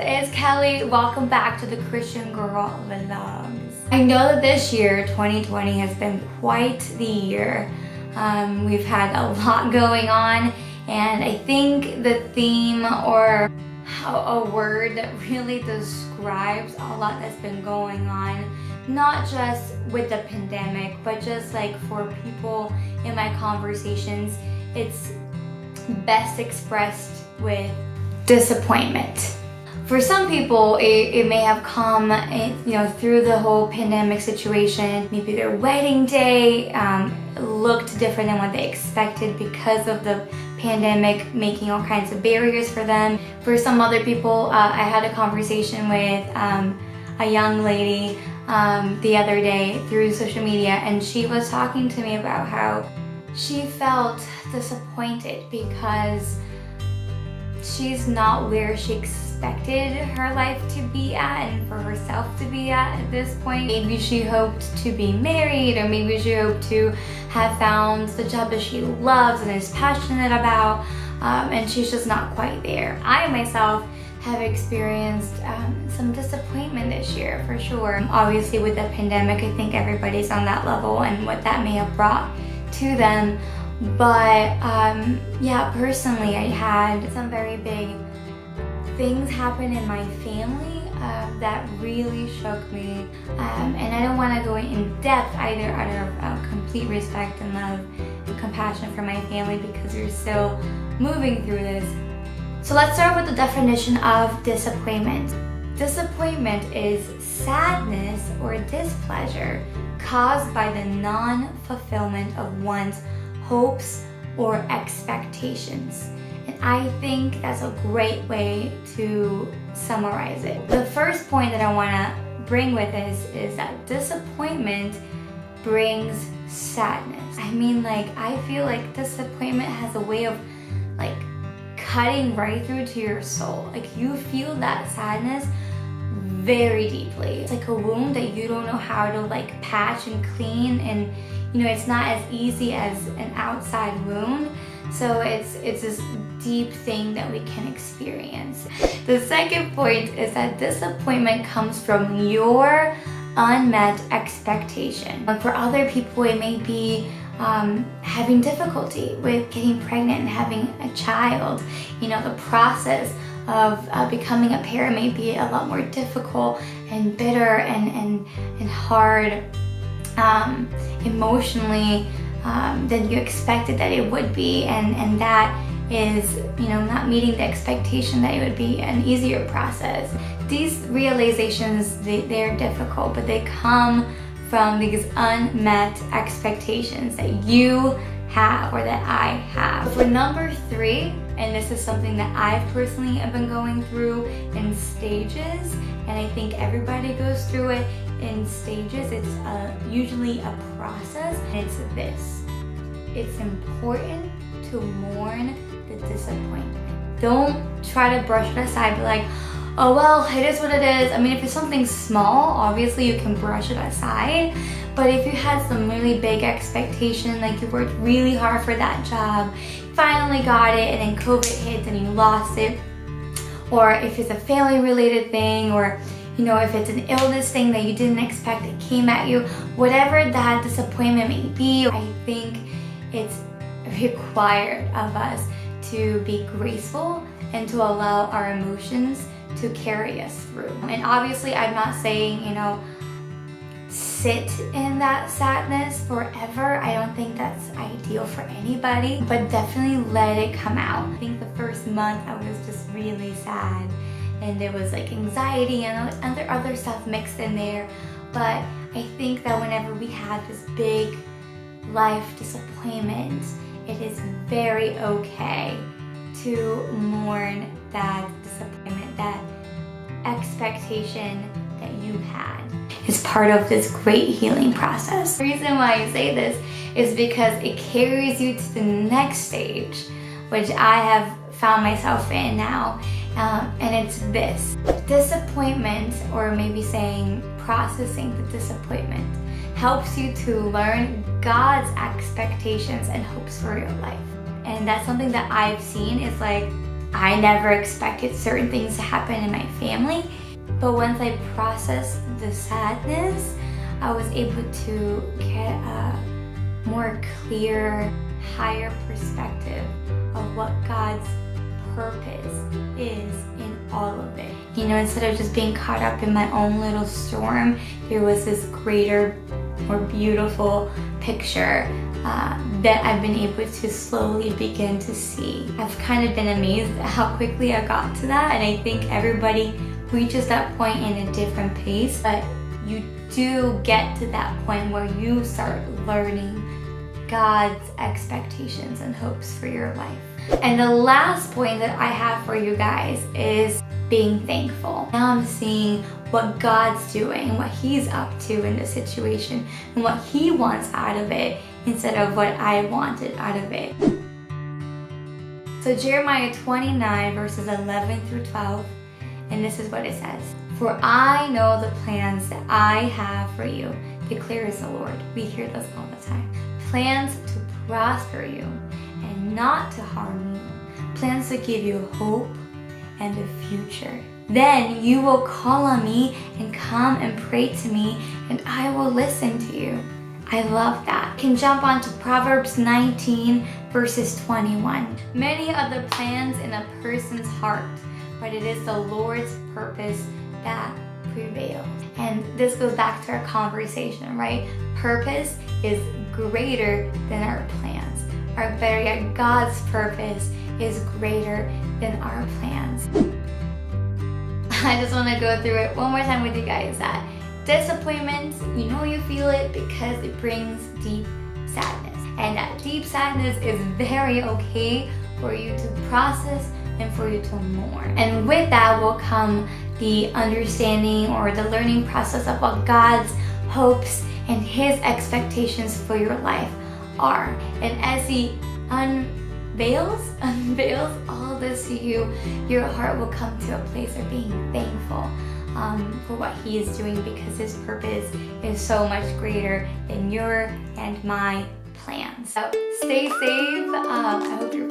it's Kelly. Welcome back to the Christian Girl Vlogs. I know that this year, 2020, has been quite the year. We've had a lot going on, and I think the theme or a word that really describes a lot that's been going on, not just with the pandemic, but just like for people in my conversations, it's best expressed with disappointment. For some people, it may have come, through the whole pandemic situation. Maybe their wedding day looked different than what they expected because of the pandemic making all kinds of barriers for them. For some other people, I had a conversation with a young lady the other day through social media, and she was talking to me about how she felt disappointed because she's not where she expected her life to be at and for herself to be at this point. Maybe she hoped to be married, or maybe she hoped to have found the job that she loves and is passionate about, and she's just not quite there. I myself have experienced some disappointment this year, for sure. Obviously with the pandemic, I think everybody's on that level and what that may have brought to them. But personally, I had some very big things happen in my family that really shook me. And I don't want to go in depth either out of complete respect and love and compassion for my family, because we're still moving through this. So let's start with the definition of disappointment. Disappointment is sadness or displeasure caused by the non-fulfillment of one's hopes or expectations. And I think that's a great way to summarize it. The first point that I want to bring with this is that disappointment brings sadness. I feel like disappointment has a way of cutting right through to your soul. You feel that sadness very deeply. It's like a wound that you don't know how to patch and clean, and it's not as easy as an outside wound. So it's this deep thing that we can experience. The second point is that disappointment comes from your unmet expectation. For other people, it may be having difficulty with getting pregnant and having a child. The process of becoming a parent may be a lot more difficult and bitter and hard emotionally than you expected that it would be, and that is not meeting the expectation that it would be an easier process. These realizations, they're difficult, but they come from these unmet expectations that you have or that I have. For number 3, and this is something that I've personally have been going through in stages, and I think everybody goes through it in stages. It's usually a process, and it's this. It's important to mourn the disappointment. Don't try to brush it aside, be like, oh well, it is what it is. If it's something small, obviously you can brush it aside. But if you had some really big expectation, you worked really hard for that job, finally got it, and then COVID hit and you lost it, or if it's a family related thing, or if it's an illness thing that you didn't expect, it came at you, whatever that disappointment may be, I think it's required of us to be graceful and to allow our emotions to carry us through. And obviously I'm not saying, sit in that sadness forever. I don't think that's ideal for anybody, but definitely let it come out. I think the first month I was just really sad, and there was anxiety and other stuff mixed in there. But I think that whenever we have this big life disappointment, it is very okay to mourn that disappointment, that expectation that you had. It's part of this great healing process. The reason why I say this is because it carries you to the next stage, which I have found myself in now, and it's this. Disappointment, or maybe saying processing the disappointment, helps you to learn God's expectations and hopes for your life. And that's something that I've seen is I never expected certain things to happen in my family. But once I processed the sadness, I was able to get a more clear, higher perspective of what God's purpose is in all of it. You know, instead of just being caught up in my own little storm, there was this greater, more beautiful picture that I've been able to slowly begin to see. I've kind of been amazed at how quickly I got to that, and I think everybody reaches that point in a different pace, but you do get to that point where you start learning God's expectations and hopes for your life. And the last point that I have for you guys is being thankful. Now I'm seeing what God's doing and what He's up to in the situation and what He wants out of it instead of what I wanted out of it. So Jeremiah 29 verses 11 through 12, and this is what it says. For I know the plans that I have for you, declares the Lord. We hear this all the time. Plans to prosper you and not to harm you. Plans to give you hope and a future. Then you will call on me and come and pray to me, and I will listen to you. I love that. You can jump on to Proverbs 19 verses 21. Many are the plans in a person's heart, but it is the Lord's purpose that prevails. And this goes back to our conversation, right? Purpose is greater than our plans. Or better yet, God's purpose is greater than our plans. I just want to go through it one more time with you guys. That disappointment, you know you feel it because it brings deep sadness. And that deep sadness is very okay for you to process and for you to mourn. And with that will come the understanding or the learning process of what God's hopes and His expectations for your life are. And as He unveils all this to you, your heart will come to a place of being thankful for what He is doing, because His purpose is so much greater than your and my plans. So stay safe. I hope you're